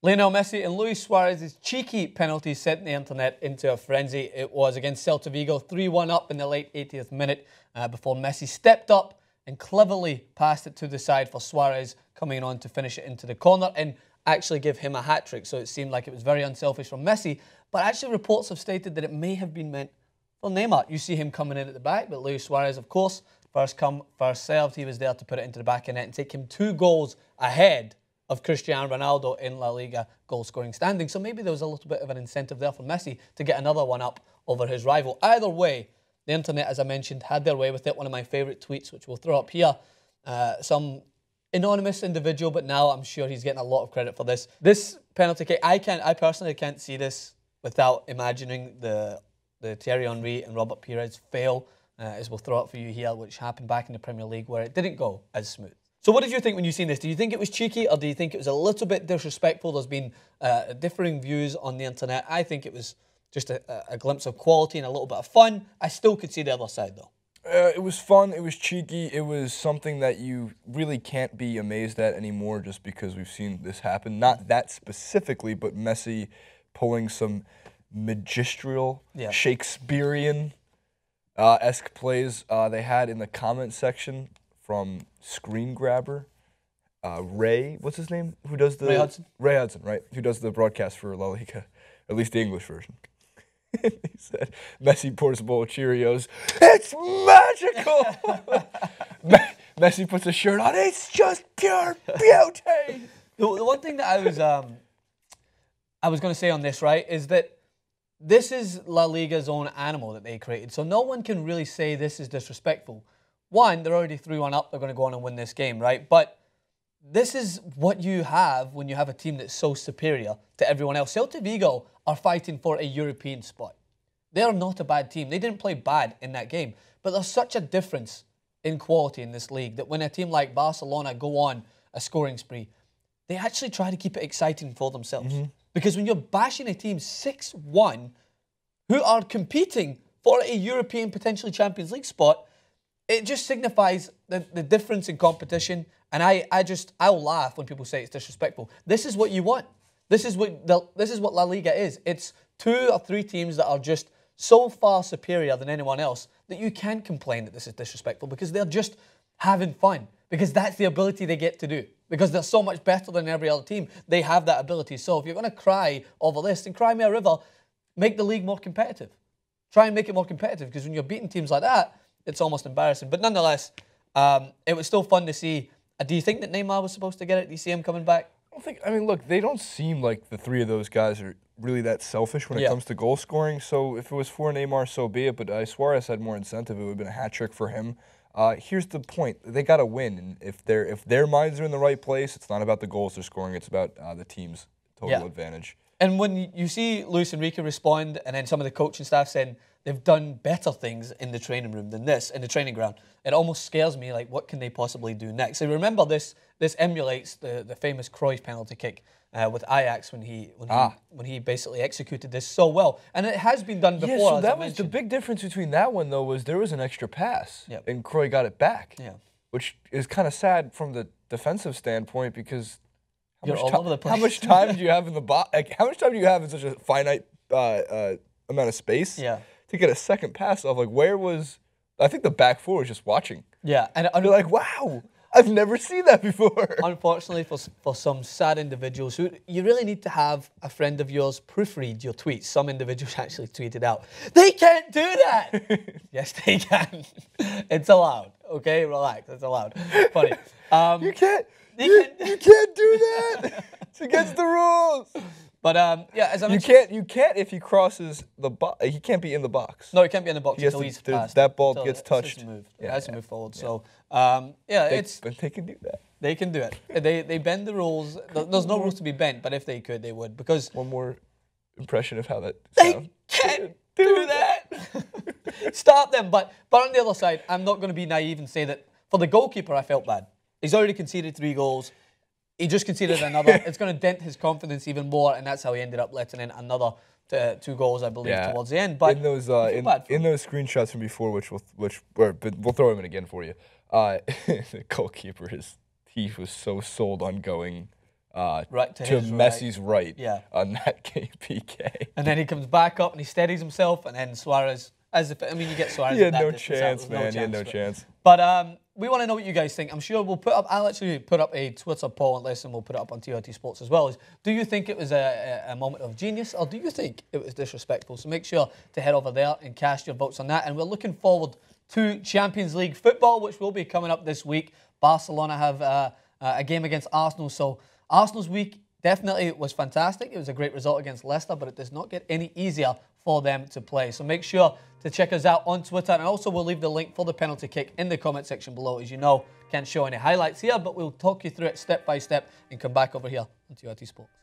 Lionel Messi and Luis Suarez's cheeky penalty sent the internet into a frenzy. It was against Celta Vigo, 3-1 up in the late 80th minute before Messi stepped up and cleverly passed it to the side for Suarez coming on to finish it into the corner and actually give him a hat-trick. So it seemed like it was very unselfish from Messi. But actually reports have stated that it may have been meant for Neymar. You see him coming in at the back, but Luis Suarez, of course, first come, first served. He was there to put it into the back of net and take him 2 goals ahead of Cristiano Ronaldo in La Liga goal-scoring standing. So maybe there was a little bit of an incentive there for Messi to get another one up over his rival. Either way, the internet, as I mentioned, had their way with it. One of my favourite tweets, which we'll throw up here, some anonymous individual, but now I'm sure he's getting a lot of credit for this. This penalty kick, I personally can't see this without imagining the Thierry Henry and Robert Pires fail, as we'll throw up for you here, which happened back in the Premier League where it didn't go as smooth. So what did you think when you seen this? Do you think it was cheeky or do you think it was a little bit disrespectful? There's been differing views on the internet. I think it was just a glimpse of quality and a little bit of fun. I still could see the other side though. It was fun, it was cheeky, it was something that you really can't be amazed at anymore just because we've seen this happen. Not that specifically, but Messi pulling some magistral, Shakespearean-esque plays they had in the comment section from Screen Grabber. Ray, what's his name? Who does the... Ray Hudson. Ray Hudson, right. Who does the broadcast for La Liga, at least the English version. He said, Messi pours a bowl of Cheerios. It's magical! Messi puts a shirt on. It's just pure beauty! The one thing that I was going to say on this, right, is that this is La Liga's own animal that they created. So no one can really say this is disrespectful. One, they're already 3-1 up. They're going to go on and win this game, right? But this is what you have when you have a team that's so superior to everyone else. Celta Vigo are fighting for a European spot. They're not a bad team. They didn't play bad in that game. But there's such a difference in quality in this league that when a team like Barcelona go on a scoring spree, they actually try to keep it exciting for themselves. Because when you're bashing a team 6-1 who are competing for a European, potentially Champions League spot, it just signifies the difference in competition. And I'll laugh when people say it's disrespectful. This is what you want. This is what La Liga is. It's 2 or 3 teams that are just so far superior than anyone else that you can't complain that this is disrespectful because they're just having fun. Because that's the ability they get to do. Because they're so much better than every other team. They have that ability. So if you're going to cry over this, then cry me a river. Make the league more competitive. Try and make it more competitive. Because when you're beating teams like that, it's almost embarrassing. But nonetheless, it was still fun to see. Do you think that Neymar was supposed to get it? Do you see him coming back? I mean, look, they don't seem like the 3 of those guys are really that selfish when it comes to goal scoring. So if it was for Neymar, so be it. But Suarez had more incentive. It would have been a hat trick for him. Here's the point. They got to win. And if their minds are in the right place, it's not about the goals they're scoring. It's about the team's total advantage. And when you see Luis Enrique respond and then some of the coaching staff saying they've done better things in the training room than this, in the training ground, it almost scares me, like, what can they possibly do next? So remember, this emulates the famous Cruyff penalty kick with Ajax when he basically executed this so well. And it has been done before, so that was the big difference between that one, though, was there was an extra pass, and Cruyff got it back, which is kind of sad from the defensive standpoint because how much time do you have in the box? Like, how much time do you have in such a finite amount of space to get a second pass off? Like, where was... I think the back 4 was just watching. Yeah. And you're like, wow, I've never seen that before. Unfortunately, for some sad individuals, who you really need to have a friend of yours proofread your tweets. Some individuals actually tweeted out, they can't do that. Yes, they can. It's allowed. Okay, relax. It's allowed. Funny. You can't do that. It's against the rules. But as I mentioned, you can't if he crosses the box. He can't be in the box. No, he can't be in the box until he's passed. That ball gets touched. It has to move forward. So but they can do that. They can do it. They bend the rules. There's no rules to be bent, but if they could, they would. Because one more impression of how that They sounds. can't do that. Stop them. But on the other side, I'm not going to be naive and say that for the goalkeeper, I felt bad. He's already conceded 3 goals. He just conceded another. It's going to dent his confidence even more, and that's how he ended up letting in another 2 goals, I believe, towards the end. But in those screenshots from before, we'll throw him in again for you. The goalkeeper he was so sold on going right to Messi's right on that PK. And then he comes back up and he steadies himself, and then Suarez, you get Suarez. He had no chance, man. He had no chance. But we want to know what you guys think. I'm sure I'll actually put up a Twitter poll and listen. We'll put it up on TRT Sports as well. Do you think it was a moment of genius, or do you think it was disrespectful? So make sure to head over there and cast your votes on that. And we're looking forward to Champions League football, which will be coming up this week. Barcelona have a game against Arsenal. So Arsenal's week definitely was fantastic. It was a great result against Leicester, but it does not get any easier for them to play. So make sure to check us out on Twitter, and also we'll leave the link for the penalty kick in the comment section below. As you know, can't show any highlights here, but we'll talk you through it step by step and come back over here on TRT Sports.